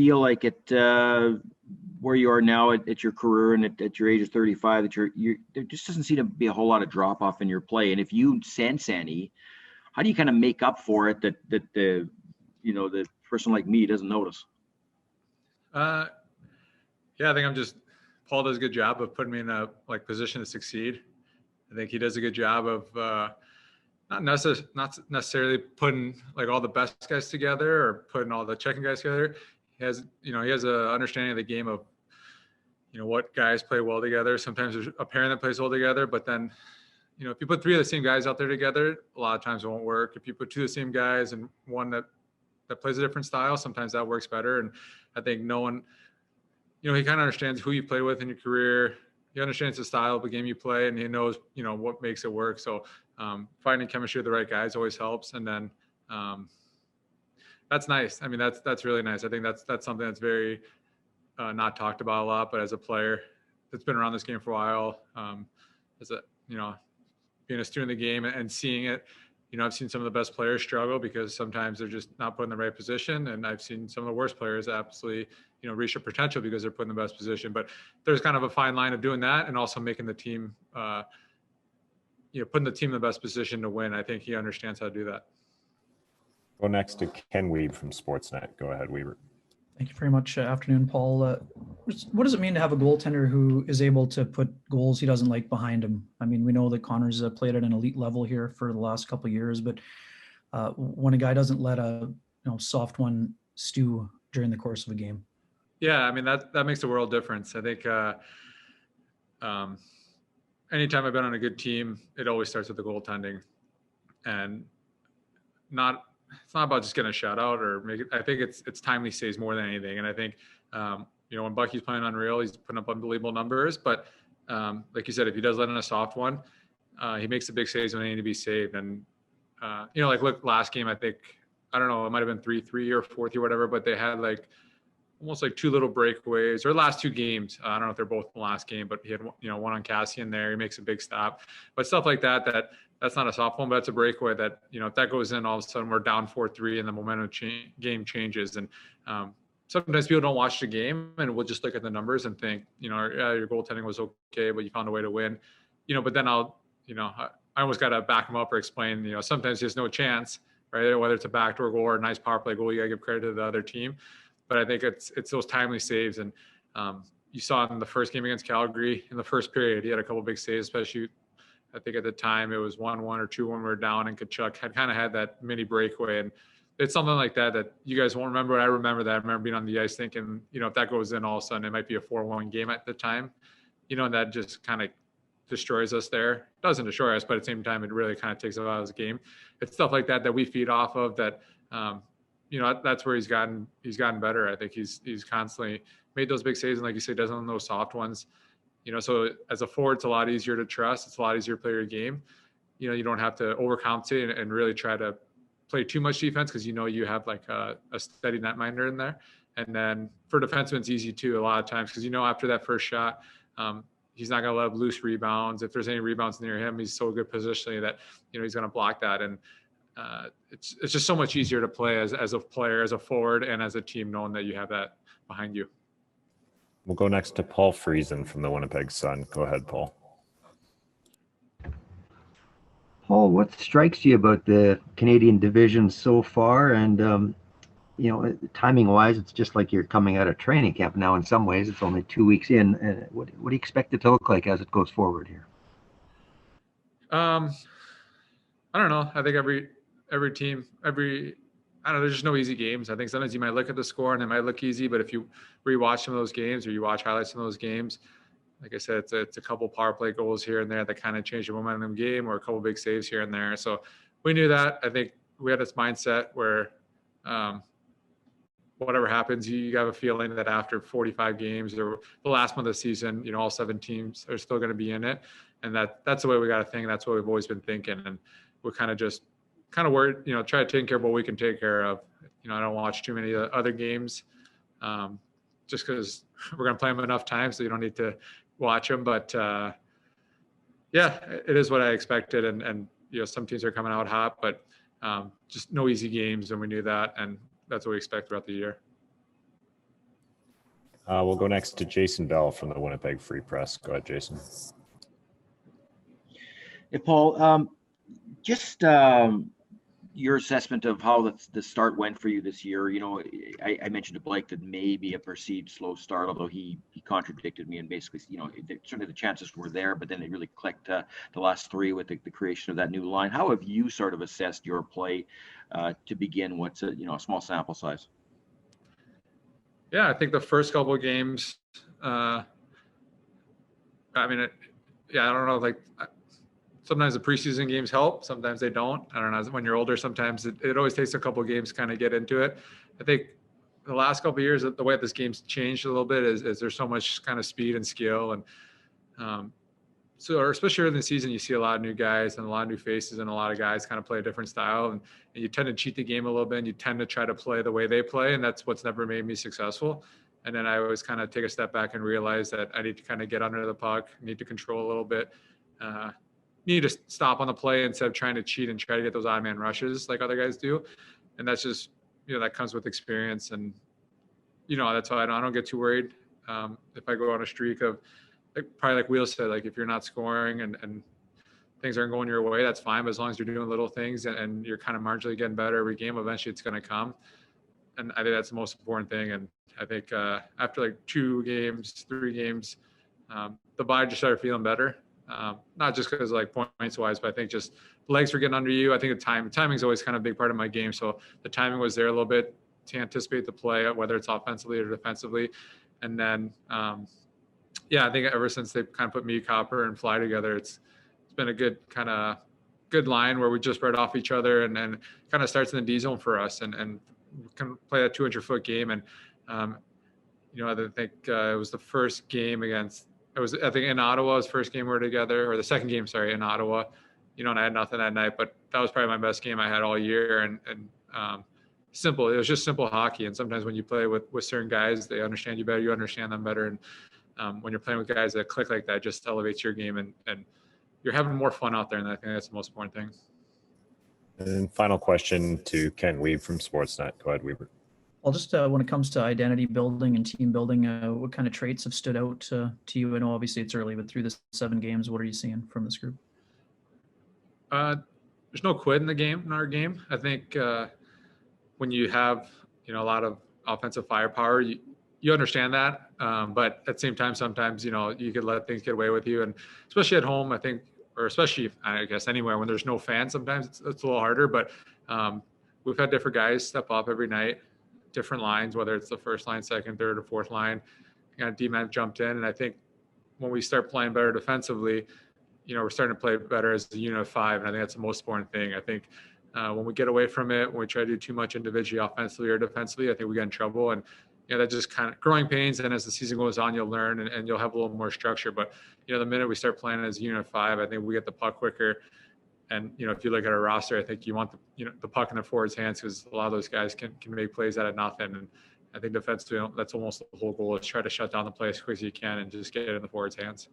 feel like where you are now at your career and at your age of 35 that there just doesn't seem to be a whole lot of drop off in your play? And if you sense any, how do you kind of make up for it that the person like me doesn't notice? Yeah, I think Paul does a good job of putting me in a position to succeed. I think he does a good job of not necessarily putting all the best guys together or putting all the checking guys together. He has a understanding of the game of what guys play well together. Sometimes there's a pairing that plays well together, but then if you put three of the same guys out there together, a lot of times it won't work. If you put two of the same guys and one that plays a different style, sometimes that works better. And I think no one, he kind of understands who you play with in your career. He understands the style of the game you play, and he knows, what makes it work. So finding chemistry with the right guys always helps. And then that's nice. I mean, that's really nice. I think that's something that's very not talked about a lot, but as a player that's been around this game for a while, as a, being a student of the game and seeing it, I've seen some of the best players struggle because sometimes they're just not put in the right position. And I've seen some of the worst players absolutely, reach their potential because they're put in the best position. But there's kind of a fine line of doing that and also making the team, putting the team in the best position to win. I think he understands how to do that. Go next to Ken Weeb from Sportsnet. Go ahead, Weaver. Thank you very much. Afternoon, Paul. What does it mean to have a goaltender who is able to put goals he doesn't like behind him? I mean, we know that Connor's played at an elite level here for the last couple of years, but when a guy doesn't let a soft one stew during the course of a game. Yeah, I mean, that makes a world difference. I think anytime I've been on a good team, it always starts with the goaltending, and it's not about just getting a shutout or make it. I think it's timely saves more than anything. And I think, when Bucky's playing unreal, he's putting up unbelievable numbers. But like you said, if he does let in a soft one, he makes the big saves when they need to be saved. And, look, last game, I think, I don't know, it might have been 3-3 or 4-3 or whatever, but they had almost two little breakaways, or last two games. I don't know if they're both in the last game, but he had, one on Cassian there. He makes a big stop. But stuff like that's not a soft one, but it's a breakaway that, if that goes in, all of a sudden we're down 4-3 and the momentum game changes. And sometimes people don't watch the game and we'll just look at the numbers and think, your goaltending was okay, but you found a way to win. But then I almost got to back him up or explain, sometimes there's no chance, right? Whether it's a backdoor goal or a nice power play goal, you got to give credit to the other team. But I think it's those timely saves. And you saw in the first game against Calgary, in the first period, he had a couple big saves, especially I think at the time it was 1-1 or 2-1 we were down, and Tkachuk had that mini breakaway. And it's something like that you guys won't remember. I remember that. I remember being on the ice thinking, if that goes in, all of a sudden it might be a 4-1 game at the time, and that just kind of destroys us there. It doesn't destroy us, but at the same time, it really kind of takes us out of the game. It's stuff like that we feed off of that. That's where he's gotten better. I think he's constantly made those big saves. And like you say, doesn't those soft ones, so as a forward, it's a lot easier to trust. It's a lot easier to play your game. You don't have to overcompensate and really try to play too much defense because you have a steady netminder in there. And then for defensemen, it's easy too a lot of times because after that first shot, he's not going to let loose rebounds. If there's any rebounds near him, he's so good positionally that he's going to block that. And it's just so much easier to play as a player, as a forward, and as a team, knowing that you have that behind you. We'll go next to Paul Friesen from the Winnipeg Sun. Go ahead, Paul. Paul, what strikes you about the Canadian division so far? And, timing-wise, it's just like you're coming out of training camp now in some ways. It's only 2 weeks in. What do you expect it to look like as it goes forward here? I don't know. I think every team, I don't know, there's just no easy games. I think sometimes you might look at the score and it might look easy, but if you rewatch some of those games or you watch highlights from those games, like I said, it's a couple power play goals here and there that kind of change the momentum of the game, or a couple big saves here and there. So we knew that. I think we had this mindset where whatever happens, you have a feeling that after 45 games or the last month of the season, all 7 teams are still going to be in it. And that's the way we got to think. That's what we've always been thinking. And we're kind of worried, try to take care of what we can take care of. I don't watch too many other games just because we're going to play them enough times so you don't need to watch them. But yeah, it is what I expected. And some teams are coming out hot, but just no easy games. And we knew that. And that's what we expect throughout the year. We'll go next to Jason Bell from the Winnipeg Free Press. Go ahead, Jason. Hey, Paul, just your assessment of how the start went for you this year. I mentioned to Blake that maybe a perceived slow start, although he contradicted me and basically, certainly the chances were there, but then it really clicked the last three with the creation of that new line. How have you sort of assessed your play to begin what's a small sample size? Yeah, I think the first couple of games, I don't know, sometimes the preseason games help, sometimes they don't. I don't know, when you're older, sometimes it always takes a couple of games to kind of get into it. I think the last couple of years, the way this game's changed a little bit is there's so much kind of speed and skill. And so especially early in the season, you see a lot of new guys and a lot of new faces, and a lot of guys kind of play a different style. And you tend to cheat the game a little bit, and you tend to try to play the way they play. And that's what's never made me successful. And then I always kind of take a step back and realize that I need to kind of get under the puck, need to control a little bit, need to stop on the play instead of trying to cheat and try to get those odd man rushes like other guys do. And that's just, that comes with experience. And, that's why I don't get too worried. If I go on a streak of, probably like Wheel said, if you're not scoring and things aren't going your way, that's fine. But as long as you're doing little things and you're kind of marginally getting better every game, eventually it's going to come. And I think that's the most important thing. And I think after 2 games, 3 games, the body just started feeling better. Not just because points wise, but I think just legs were getting under you. I think the timing is always kind of a big part of my game. So the timing was there a little bit to anticipate the play, whether it's offensively or defensively. And then, I think ever since they've kind of put me, Copper, and Fly together, it's been a good line where we just spread off each other and kind of starts in the D zone for us and can play that 200-foot game. And, I think it was the first game I think in Ottawa, his first game we were together, or the second game, sorry, in Ottawa, and I had nothing that night, but that was probably my best game I had all year. And simple, it was just simple hockey. And sometimes when you play with certain guys, they understand you better, you understand them better. And when you're playing with guys that click like that, it just elevates your game and you're having more fun out there. And I think that's the most important thing. And final question to Ken Weave from Sportsnet. Go ahead, Weaver. Well, just when it comes to identity building and team building, what kind of traits have stood out to you? I know obviously it's early, but through the 7 games, what are you seeing from this group? There's no quit in our game. I think when you have, a lot of offensive firepower, you understand that. But at the same time, sometimes, you could let things get away with you. And especially at home, I think, or especially, I guess, anywhere when there's no fans, sometimes it's a little harder. But we've had different guys step up every night, different lines, whether it's the first line, second, third, or fourth line. D-man jumped in. And I think when we start playing better defensively, we're starting to play better as a unit of 5. And I think that's the most important thing. I think when we get away from it, when we try to do too much individually, offensively or defensively, I think we get in trouble. And, that just kind of growing pains. And as the season goes on, you'll learn and you'll have a little more structure. But, the minute we start playing as a unit of 5, I think we get the puck quicker. And, if you look at our roster, I think you want the puck in the forwards' hands because a lot of those guys can make plays out of nothing. And I think defensively, that's almost the whole goal is try to shut down the play as quick as you can and just get it in the forwards' hands.